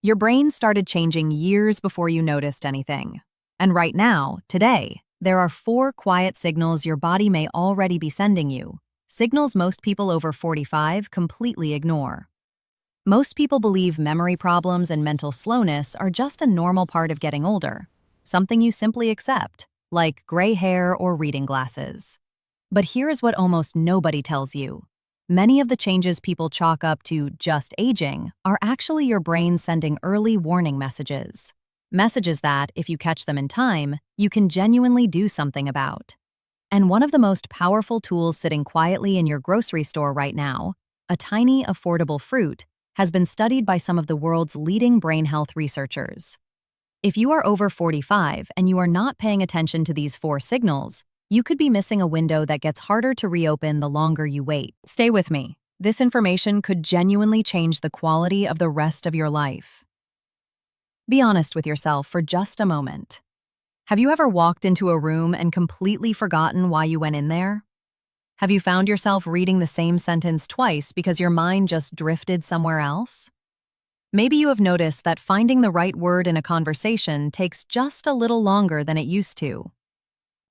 Your brain started changing years before you noticed anything. And right now, today, there are 4 quiet signals your body may already be sending you, signals most people over 45 completely ignore. Most people believe memory problems and mental slowness are just a normal part of getting older, something you simply accept, like gray hair or reading glasses. But here is what almost nobody tells you. Many of the changes people chalk up to just aging are actually your brain sending early warning messages. Messages that, if you catch them in time, you can genuinely do something about. And one of the most powerful tools sitting quietly in your grocery store right now, a tiny, affordable fruit, has been studied by some of the world's leading brain health researchers. If you are over 45 and you are not paying attention to these 4 signals, you could be missing a window that gets harder to reopen the longer you wait. Stay with me. This information could genuinely change the quality of the rest of your life. Be honest with yourself for just a moment. Have you ever walked into a room and completely forgotten why you went in there? Have you found yourself reading the same sentence twice because your mind just drifted somewhere else? Maybe you have noticed that finding the right word in a conversation takes just a little longer than it used to.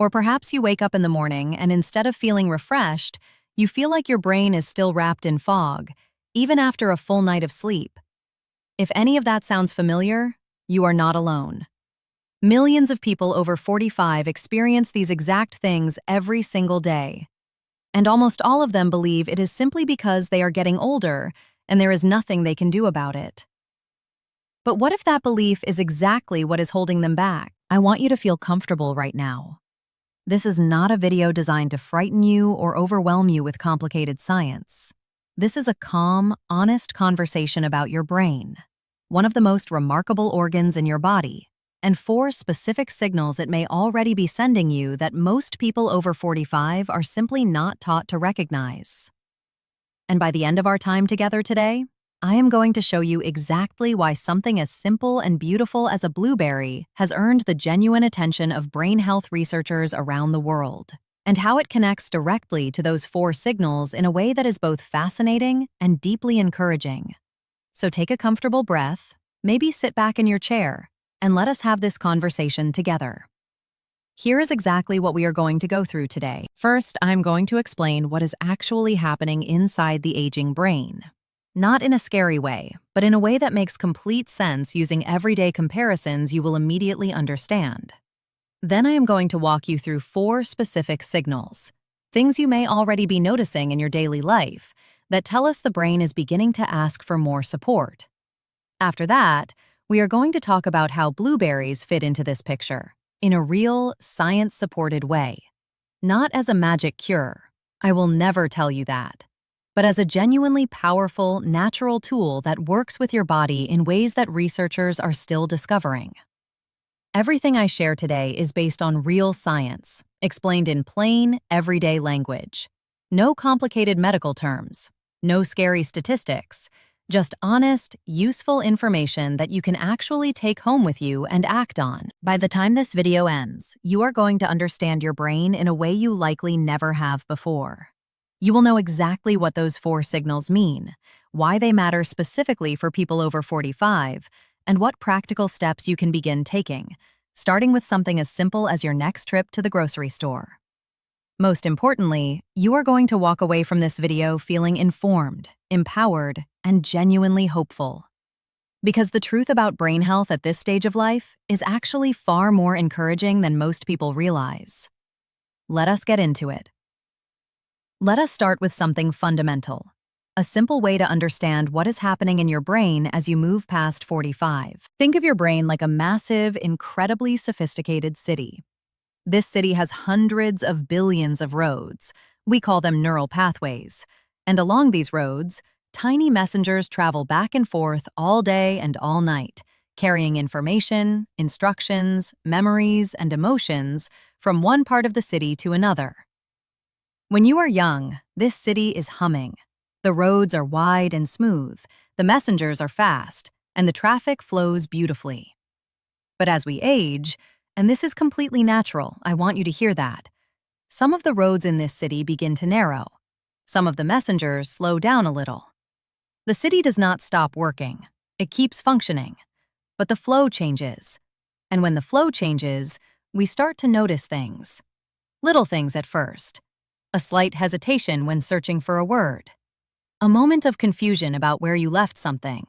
Or perhaps you wake up in the morning and instead of feeling refreshed, you feel like your brain is still wrapped in fog, even after a full night of sleep. If any of that sounds familiar, you are not alone. Millions of people over 45 experience these exact things every single day. And almost all of them believe it is simply because they are getting older and there is nothing they can do about it. But what if that belief is exactly what is holding them back? I want you to feel comfortable right now. This is not a video designed to frighten you or overwhelm you with complicated science. This is a calm, honest conversation about your brain, one of the most remarkable organs in your body, and 4 specific signals it may already be sending you that most people over 45 are simply not taught to recognize. And by the end of our time together today, I am going to show you exactly why something as simple and beautiful as a blueberry has earned the genuine attention of brain health researchers around the world, and how it connects directly to those 4 signals in a way that is both fascinating and deeply encouraging. So take a comfortable breath, maybe sit back in your chair, and let us have this conversation together. Here is exactly what we are going to go through today. First, I'm going to explain what is actually happening inside the aging brain. Not in a scary way, but in a way that makes complete sense using everyday comparisons you will immediately understand. Then I am going to walk you through 4 specific signals, things you may already be noticing in your daily life, that tell us the brain is beginning to ask for more support. After that, we are going to talk about how blueberries fit into this picture, in a real, science-supported way. Not as a magic cure. I will never tell you that. But as a genuinely powerful, natural tool that works with your body in ways that researchers are still discovering. Everything I share today is based on real science, explained in plain, everyday language. No complicated medical terms, no scary statistics, just honest, useful information that you can actually take home with you and act on. By the time this video ends, you are going to understand your brain in a way you likely never have before. You will know exactly what those 4 signals mean, why they matter specifically for people over 45, and what practical steps you can begin taking, starting with something as simple as your next trip to the grocery store. Most importantly, you are going to walk away from this video feeling informed, empowered, and genuinely hopeful. Because the truth about brain health at this stage of life is actually far more encouraging than most people realize. Let us get into it. Let us start with something fundamental, a simple way to understand what is happening in your brain as you move past 45. Think of your brain like a massive, incredibly sophisticated city. This city has hundreds of billions of roads. We call them neural pathways. And along these roads, tiny messengers travel back and forth all day and all night, carrying information, instructions, memories, and emotions from one part of the city to another. When you are young, this city is humming. The roads are wide and smooth, the messengers are fast, and the traffic flows beautifully. But as we age, and this is completely natural, I want you to hear that, some of the roads in this city begin to narrow. Some of the messengers slow down a little. The city does not stop working. It keeps functioning, but the flow changes. And when the flow changes, we start to notice things. Little things at first. A slight hesitation when searching for a word. A moment of confusion about where you left something.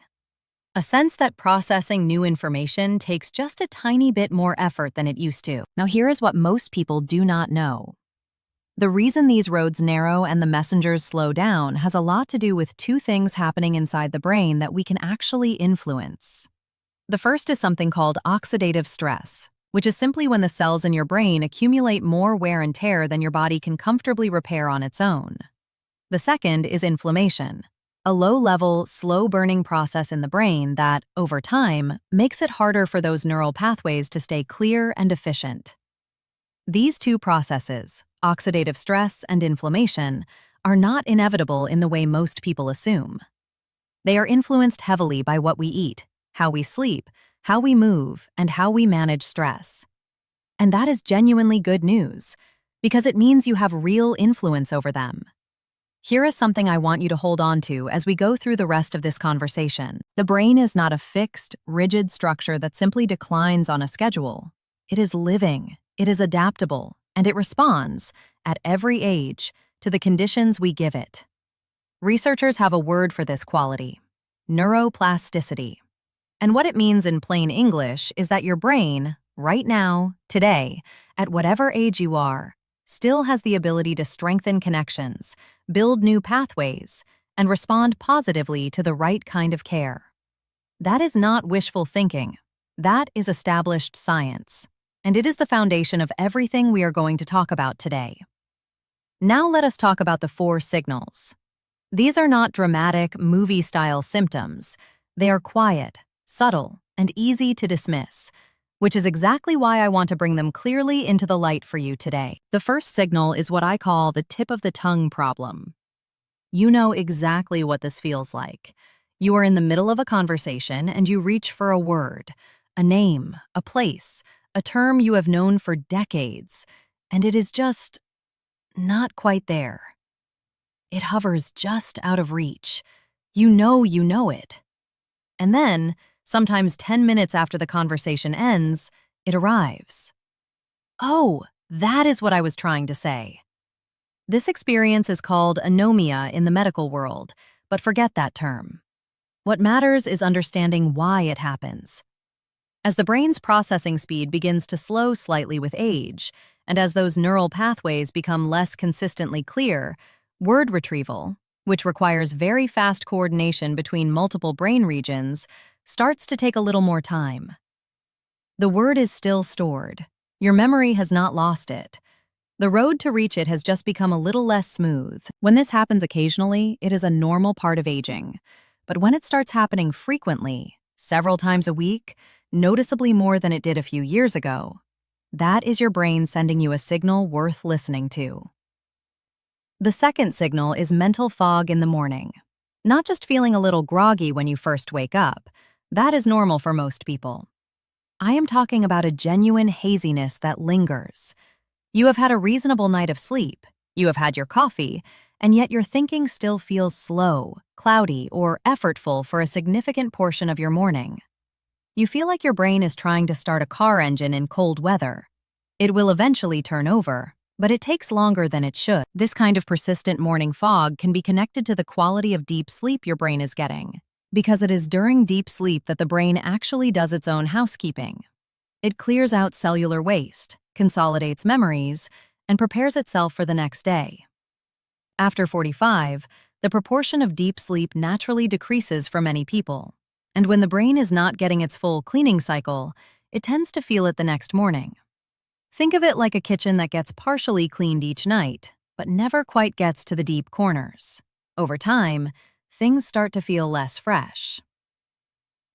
A sense that processing new information takes just a tiny bit more effort than it used to. Now here is what most people do not know. The reason these roads narrow and the messengers slow down has a lot to do with two things happening inside the brain that we can actually influence. The first is something called oxidative stress, which is simply when the cells in your brain accumulate more wear and tear than your body can comfortably repair on its own. The second is inflammation, a low-level, slow-burning process in the brain that, over time, makes it harder for those neural pathways to stay clear and efficient. These two processes, oxidative stress and inflammation, are not inevitable in the way most people assume. They are influenced heavily by what we eat, how we sleep, how we move, and how we manage stress. And that is genuinely good news, because it means you have real influence over them. Here is something I want you to hold on to as we go through the rest of this conversation. The brain is not a fixed, rigid structure that simply declines on a schedule. It is living, it is adaptable, and it responds, at every age, to the conditions we give it. Researchers have a word for this quality: neuroplasticity. And what it means in plain English is that your brain, right now, today, at whatever age you are, still has the ability to strengthen connections, build new pathways, and respond positively to the right kind of care. That is not wishful thinking. That is established science, and it is the foundation of everything we are going to talk about today. Now let us talk about the 4 signals. These are not dramatic, movie-style symptoms. They are quiet, subtle, and easy to dismiss, which is exactly why I want to bring them clearly into the light for you today. The first signal is what I call the tip of the tongue problem. You know exactly what this feels like. You are in the middle of a conversation and you reach for a word, a name, a place, a term you have known for decades, and it is just not quite there. It hovers just out of reach. You know it. And then, sometimes 10 minutes after the conversation ends, it arrives. Oh, that is what I was trying to say. This experience is called anomia in the medical world, but forget that term. What matters is understanding why it happens. As the brain's processing speed begins to slow slightly with age, and as those neural pathways become less consistently clear, word retrieval, which requires very fast coordination between multiple brain regions, starts to take a little more time. The word is still stored. Your memory has not lost it. The road to reach it has just become a little less smooth. When this happens occasionally, it is a normal part of aging. But when it starts happening frequently, several times a week, noticeably more than it did a few years ago, that is your brain sending you a signal worth listening to. The second signal is mental fog in the morning. Not just feeling a little groggy when you first wake up. That is normal for most people. I am talking about a genuine haziness that lingers. You have had a reasonable night of sleep, you have had your coffee, and yet your thinking still feels slow, cloudy, or effortful for a significant portion of your morning. You feel like your brain is trying to start a car engine in cold weather. It will eventually turn over, but it takes longer than it should. This kind of persistent morning fog can be connected to the quality of deep sleep your brain is getting, because it is during deep sleep that the brain actually does its own housekeeping. It clears out cellular waste, consolidates memories, and prepares itself for the next day. After 45, the proportion of deep sleep naturally decreases for many people, and when the brain is not getting its full cleaning cycle, it tends to feel it the next morning. Think of it like a kitchen that gets partially cleaned each night, but never quite gets to the deep corners. Over time, things start to feel less fresh.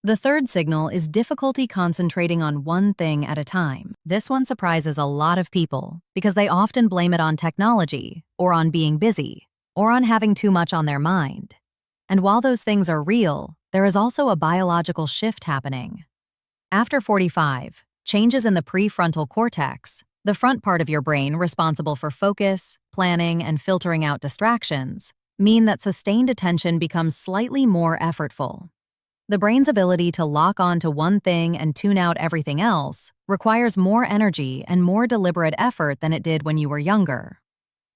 The third signal is difficulty concentrating on one thing at a time. This one surprises a lot of people because they often blame it on technology, or on being busy, or on having too much on their mind. And while those things are real, there is also a biological shift happening. After 45, changes in the prefrontal cortex, the front part of your brain responsible for focus, planning, and filtering out distractions, mean that sustained attention becomes slightly more effortful. The brain's ability to lock on to one thing and tune out everything else requires more energy and more deliberate effort than it did when you were younger.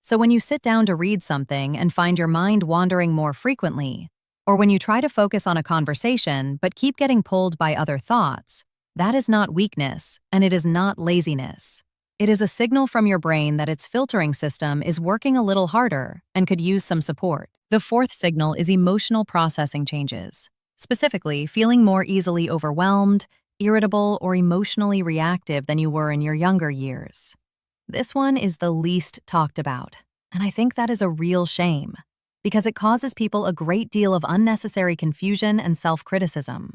So when you sit down to read something and find your mind wandering more frequently, or when you try to focus on a conversation but keep getting pulled by other thoughts, that is not weakness, and it is not laziness. It is a signal from your brain that its filtering system is working a little harder and could use some support. The fourth signal is emotional processing changes, specifically feeling more easily overwhelmed, irritable, or emotionally reactive than you were in your younger years. This one is the least talked about, and I think that is a real shame, because it causes people a great deal of unnecessary confusion and self-criticism.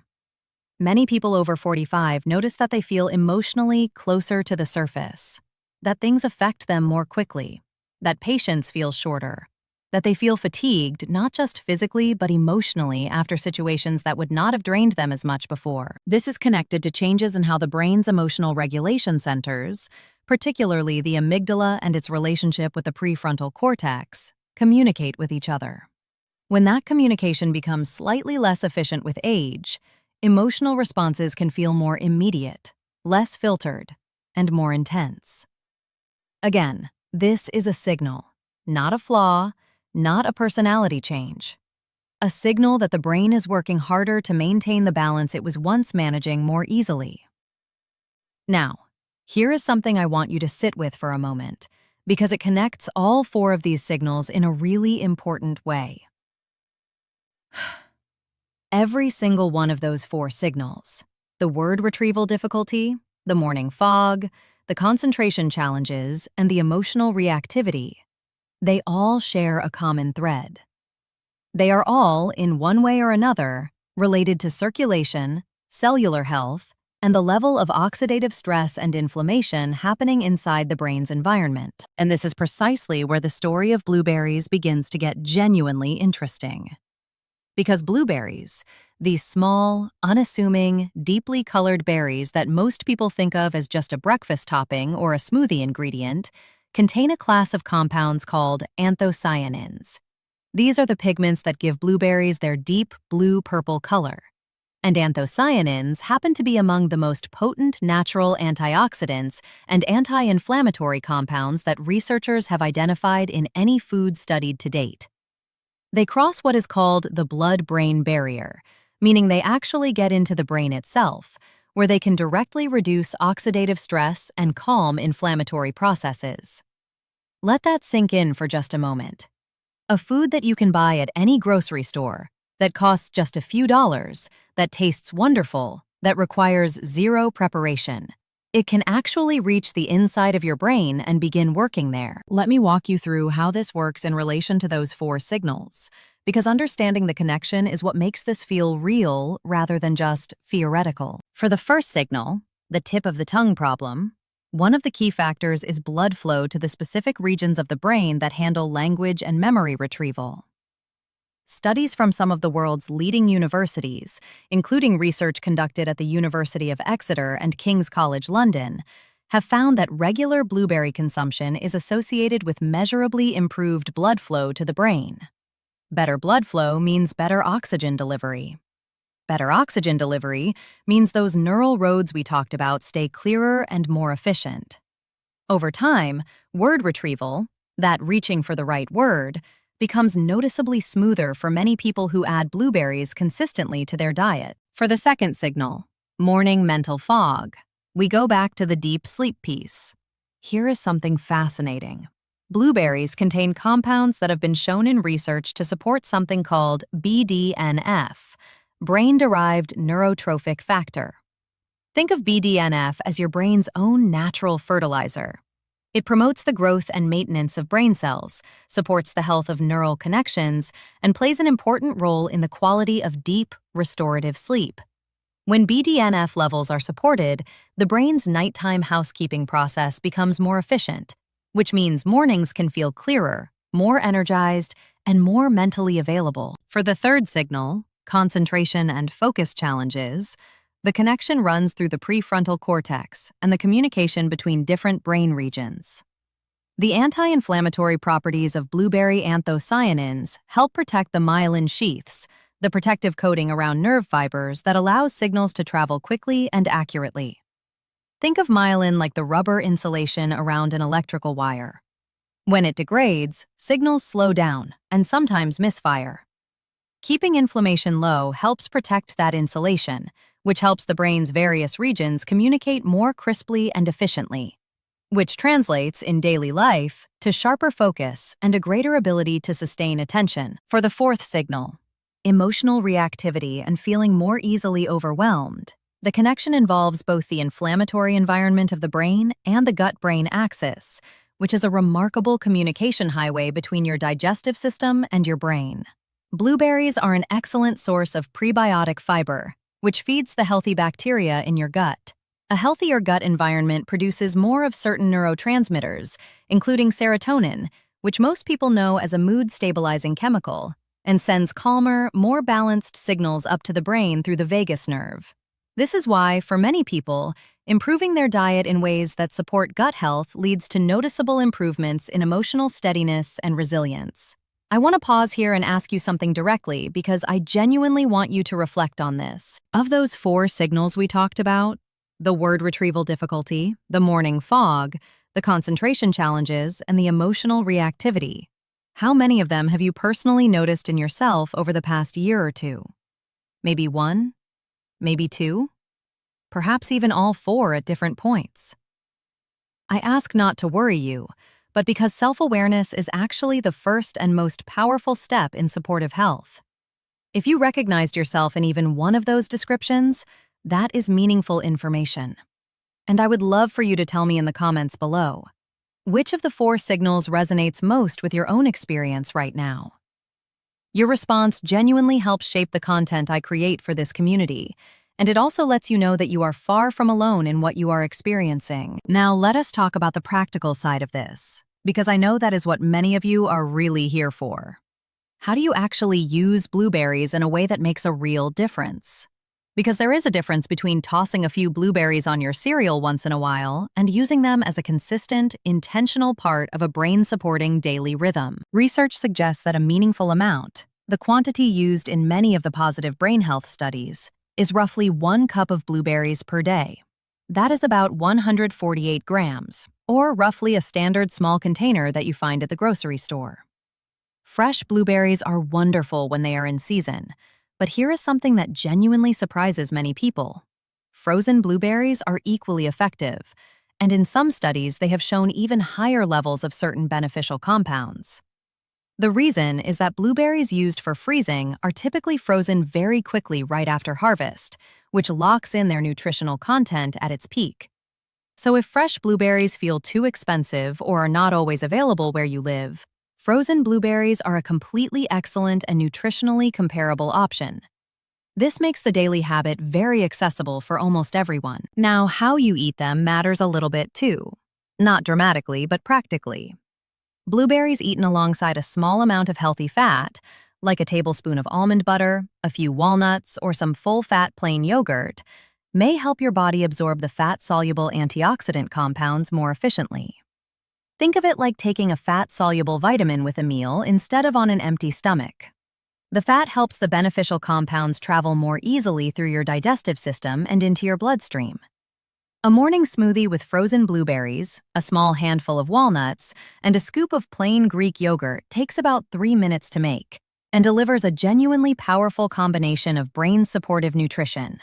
Many people over 45 notice that they feel emotionally closer to the surface, that things affect them more quickly, that patience feels shorter, that they feel fatigued not just physically but emotionally after situations that would not have drained them as much before. This is connected to changes in how the brain's emotional regulation centers, particularly the amygdala and its relationship with the prefrontal cortex, communicate with each other. When that communication becomes slightly less efficient with age, emotional responses can feel more immediate, less filtered, and more intense. Again, this is a signal, not a flaw, not a personality change. A signal that the brain is working harder to maintain the balance it was once managing more easily. Now, here is something I want you to sit with for a moment, because it connects all four of these signals in a really important way. Every single one of those four signals, the word retrieval difficulty, the morning fog, the concentration challenges, and the emotional reactivity, they all share a common thread. They are all, in one way or another, related to circulation, cellular health, and the level of oxidative stress and inflammation happening inside the brain's environment. And this is precisely where the story of blueberries begins to get genuinely interesting. Because blueberries, these small, unassuming, deeply colored berries that most people think of as just a breakfast topping or a smoothie ingredient, contain a class of compounds called anthocyanins. These are the pigments that give blueberries their deep blue-purple color. And anthocyanins happen to be among the most potent natural antioxidants and anti-inflammatory compounds that researchers have identified in any food studied to date. They cross what is called the blood-brain barrier, meaning they actually get into the brain itself, where they can directly reduce oxidative stress and calm inflammatory processes. Let that sink in for just a moment. A food that you can buy at any grocery store, that costs just a few dollars, that tastes wonderful, that requires zero preparation. It can actually reach the inside of your brain and begin working there. Let me walk you through how this works in relation to those four signals, because understanding the connection is what makes this feel real rather than just theoretical. For the first signal, the tip of the tongue problem, one of the key factors is blood flow to the specific regions of the brain that handle language and memory retrieval. Studies from some of the world's leading universities, including research conducted at the University of Exeter and King's College London, have found that regular blueberry consumption is associated with measurably improved blood flow to the brain. Better blood flow means better oxygen delivery. Better oxygen delivery means those neural roads we talked about stay clearer and more efficient. Over time, word retrieval, that reaching for the right word, becomes noticeably smoother for many people who add blueberries consistently to their diet. For the second signal, morning mental fog, we go back to the deep sleep piece. Here is something fascinating. Blueberries contain compounds that have been shown in research to support something called BDNF, brain-derived neurotrophic factor. Think of BDNF as your brain's own natural fertilizer. It promotes the growth and maintenance of brain cells, supports the health of neural connections, and plays an important role in the quality of deep, restorative sleep. When BDNF levels are supported, the brain's nighttime housekeeping process becomes more efficient, which means mornings can feel clearer, more energized, and more mentally available. For the third signal, concentration and focus challenges, the connection runs through the prefrontal cortex and the communication between different brain regions. The anti-inflammatory properties of blueberry anthocyanins help protect the myelin sheaths, the protective coating around nerve fibers that allows signals to travel quickly and accurately. Think of myelin like the rubber insulation around an electrical wire. When it degrades, signals slow down and sometimes misfire. Keeping inflammation low helps protect that insulation, which helps the brain's various regions communicate more crisply and efficiently, which translates in daily life to sharper focus and a greater ability to sustain attention. For the fourth signal, emotional reactivity and feeling more easily overwhelmed, the connection involves both the inflammatory environment of the brain and the gut-brain axis, which is a remarkable communication highway between your digestive system and your brain. Blueberries are an excellent source of prebiotic fiber, which feeds the healthy bacteria in your gut. A healthier gut environment produces more of certain neurotransmitters, including serotonin, which most people know as a mood-stabilizing chemical, and sends calmer, more balanced signals up to the brain through the vagus nerve. This is why, for many people, improving their diet in ways that support gut health leads to noticeable improvements in emotional steadiness and resilience. I want to pause here and ask you something directly because I genuinely want you to reflect on this. Of those 4 signals we talked about, the word retrieval difficulty, the morning fog, the concentration challenges, and the emotional reactivity, how many of them have you personally noticed in yourself over the past year or two? Maybe 1? Maybe 2? Perhaps even all 4 at different points. I ask not to worry you, but because self-awareness is actually the first and most powerful step in supportive health. If you recognized yourself in even one of those descriptions, that is meaningful information. And I would love for you to tell me in the comments below, which of the 4 signals resonates most with your own experience right now? Your response genuinely helps shape the content I create for this community, and it also lets you know that you are far from alone in what you are experiencing. Now let us talk about the practical side of this, because I know that is what many of you are really here for. How do you actually use blueberries in a way that makes a real difference? Because there is a difference between tossing a few blueberries on your cereal once in a while and using them as a consistent, intentional part of a brain-supporting daily rhythm. Research suggests that a meaningful amount, the quantity used in many of the positive brain health studies, is roughly 1 cup of blueberries per day. That is about 148 grams, or roughly a standard small container that you find at the grocery store. Fresh blueberries are wonderful when they are in season, but here is something that genuinely surprises many people. Frozen blueberries are equally effective, and in some studies they have shown even higher levels of certain beneficial compounds. The reason is that blueberries used for freezing are typically frozen very quickly right after harvest, which locks in their nutritional content at its peak. So if fresh blueberries feel too expensive or are not always available where you live, frozen blueberries are a completely excellent and nutritionally comparable option. This makes the daily habit very accessible for almost everyone. Now, how you eat them matters a little bit too. Not dramatically, but practically. Blueberries eaten alongside a small amount of healthy fat, like a tablespoon of almond butter, a few walnuts, or some full-fat plain yogurt, may help your body absorb the fat-soluble antioxidant compounds more efficiently. Think of it like taking a fat-soluble vitamin with a meal instead of on an empty stomach. The fat helps the beneficial compounds travel more easily through your digestive system and into your bloodstream. A morning smoothie with frozen blueberries, a small handful of walnuts, and a scoop of plain Greek yogurt takes about 3 minutes to make and delivers a genuinely powerful combination of brain-supportive nutrition.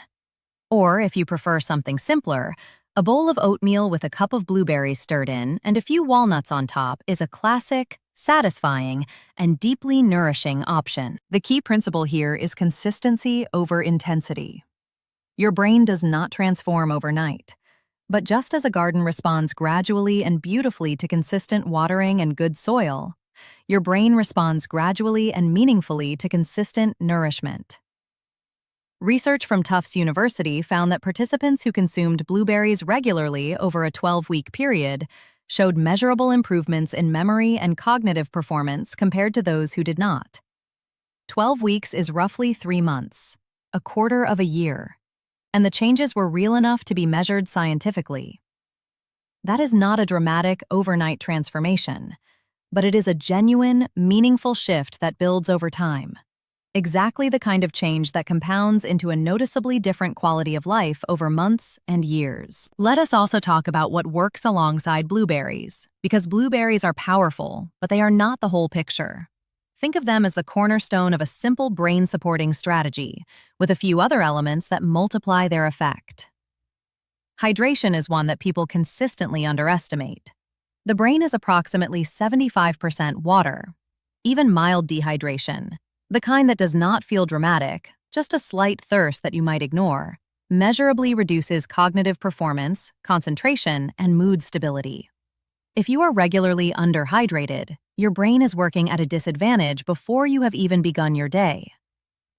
Or, if you prefer something simpler, a bowl of oatmeal with a cup of blueberries stirred in and a few walnuts on top is a classic, satisfying, and deeply nourishing option. The key principle here is consistency over intensity. Your brain does not transform overnight. But just as a garden responds gradually and beautifully to consistent watering and good soil, your brain responds gradually and meaningfully to consistent nourishment. Research from Tufts University found that participants who consumed blueberries regularly over a 12-week period showed measurable improvements in memory and cognitive performance compared to those who did not. 12 weeks is roughly 3 months, a quarter of a year, and the changes were real enough to be measured scientifically. That is not a dramatic, overnight transformation, but it is a genuine, meaningful shift that builds over time. Exactly the kind of change that compounds into a noticeably different quality of life over months and years. Let us also talk about what works alongside blueberries, because blueberries are powerful, but they are not the whole picture. Think of them as the cornerstone of a simple brain-supporting strategy, with a few other elements that multiply their effect. Hydration is one that people consistently underestimate. The brain is approximately 75% water. Even mild dehydration, the kind that does not feel dramatic, just a slight thirst that you might ignore, measurably reduces cognitive performance, concentration, and mood stability. If you are regularly underhydrated, your brain is working at a disadvantage before you have even begun your day.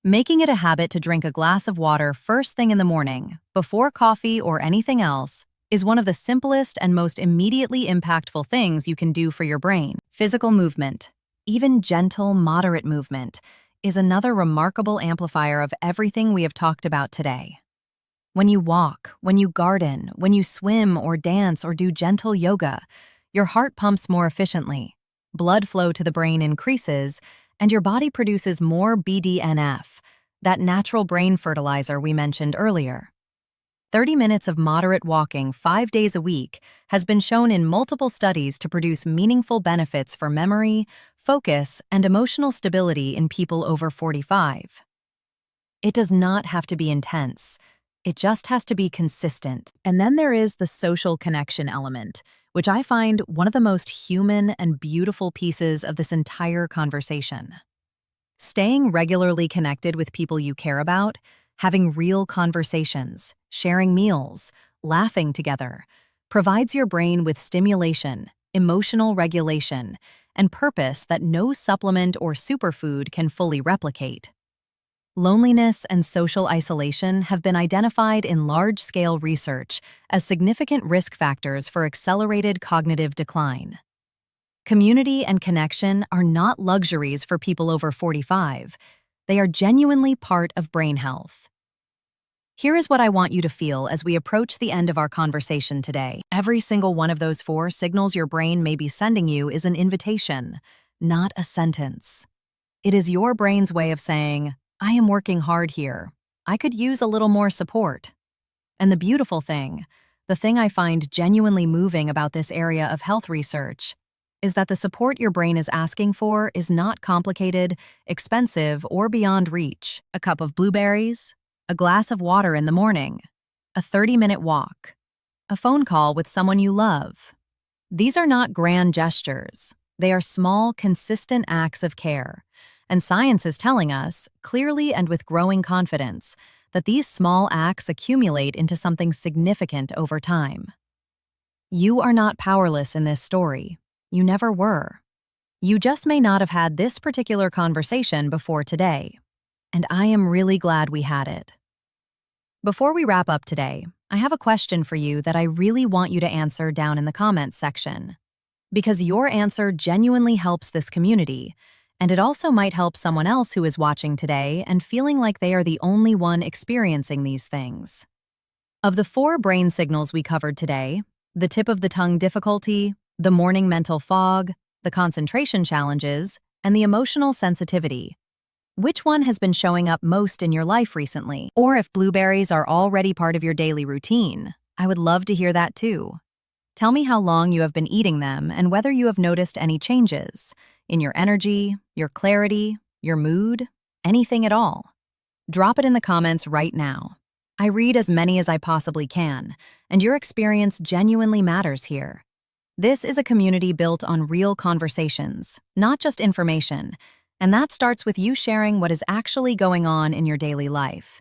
Making it a habit to drink a glass of water first thing in the morning, before coffee or anything else, is one of the simplest and most immediately impactful things you can do for your brain. Physical movement, even gentle, moderate movement, is another remarkable amplifier of everything we have talked about today. When you walk, when you garden, when you swim or dance or do gentle yoga, your heart pumps more efficiently, blood flow to the brain increases, and your body produces more BDNF, that natural brain fertilizer we mentioned earlier. 30 minutes of moderate walking 5 days a week has been shown in multiple studies to produce meaningful benefits for memory, focus, and emotional stability in people over 45. It does not have to be intense. It just has to be consistent. And then there is the social connection element, which I find one of the most human and beautiful pieces of this entire conversation. Staying regularly connected with people you care about, having real conversations, sharing meals, laughing together, provides your brain with stimulation, emotional regulation, and purpose that no supplement or superfood can fully replicate. Loneliness and social isolation have been identified in large-scale research as significant risk factors for accelerated cognitive decline. Community and connection are not luxuries for people over 45. They are genuinely part of brain health. Here is what I want you to feel as we approach the end of our conversation today. Every single one of those 4 signals your brain may be sending you is an invitation, not a sentence. It is your brain's way of saying, I am working hard here. I could use a little more support. And the beautiful thing, the thing I find genuinely moving about this area of health research, is that the support your brain is asking for is not complicated, expensive, or beyond reach. A cup of blueberries, a glass of water in the morning, a 30-minute walk, a phone call with someone you love. These are not grand gestures. They are small, consistent acts of care. And science is telling us, clearly and with growing confidence, that these small acts accumulate into something significant over time. You are not powerless in this story. You never were. You just may not have had this particular conversation before today. And I am really glad we had it. Before we wrap up today, I have a question for you that I really want you to answer down in the comments section. Because your answer genuinely helps this community, and it also might help someone else who is watching today and feeling like they are the only one experiencing these things. Of the 4 brain signals we covered today, the tip of the tongue difficulty, the morning mental fog, the concentration challenges, and the emotional sensitivity, which one has been showing up most in your life recently? Or if blueberries are already part of your daily routine, I would love to hear that too. Tell me how long you have been eating them and whether you have noticed any changes in your energy, your clarity, your mood, anything at all. Drop it in the comments right now. I read as many as I possibly can, and your experience genuinely matters here. This is a community built on real conversations, not just information, and that starts with you sharing what is actually going on in your daily life.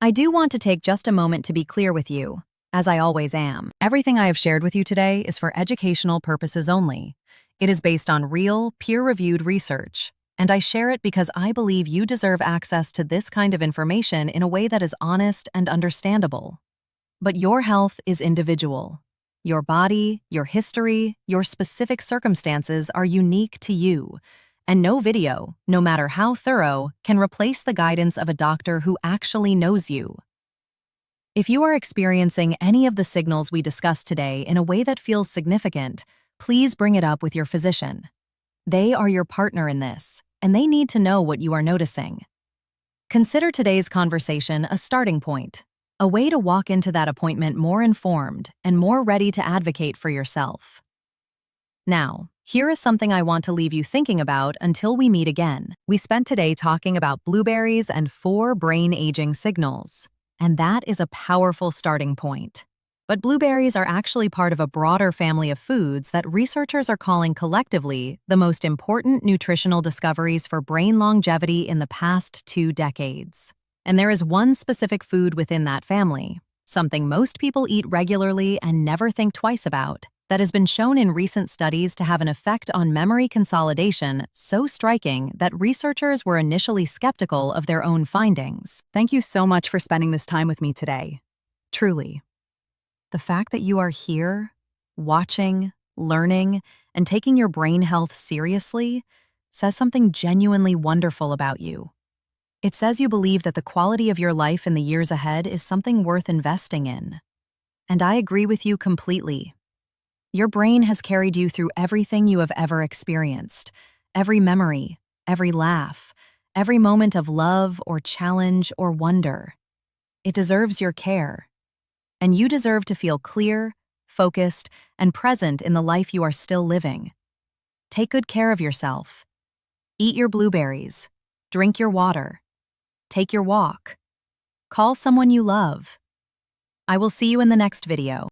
I do want to take just a moment to be clear with you, as I always am. Everything I have shared with you today is for educational purposes only. It is based on real, peer-reviewed research, and I share it because I believe you deserve access to this kind of information in a way that is honest and understandable. But your health is individual. Your body, your history, your specific circumstances are unique to you, and no video, no matter how thorough, can replace the guidance of a doctor who actually knows you. If you are experiencing any of the signals we discussed today in a way that feels significant, please bring it up with your physician. They are your partner in this, and they need to know what you are noticing. Consider today's conversation a starting point, a way to walk into that appointment more informed and more ready to advocate for yourself. Now, here is something I want to leave you thinking about until we meet again. We spent today talking about blueberries and 4 brain aging signals, and that is a powerful starting point. But blueberries are actually part of a broader family of foods that researchers are calling collectively the most important nutritional discoveries for brain longevity in the past 2 decades. And there is one specific food within that family, something most people eat regularly and never think twice about, that has been shown in recent studies to have an effect on memory consolidation so striking that researchers were initially skeptical of their own findings. Thank you so much for spending this time with me today. Truly. The fact that you are here, watching, learning, and taking your brain health seriously says something genuinely wonderful about you. It says you believe that the quality of your life in the years ahead is something worth investing in. And I agree with you completely. Your brain has carried you through everything you have ever experienced, every memory, every laugh, every moment of love or challenge or wonder. It deserves your care. And you deserve to feel clear, focused, and present in the life you are still living. Take good care of yourself. Eat your blueberries. Drink your water. Take your walk. Call someone you love. I will see you in the next video.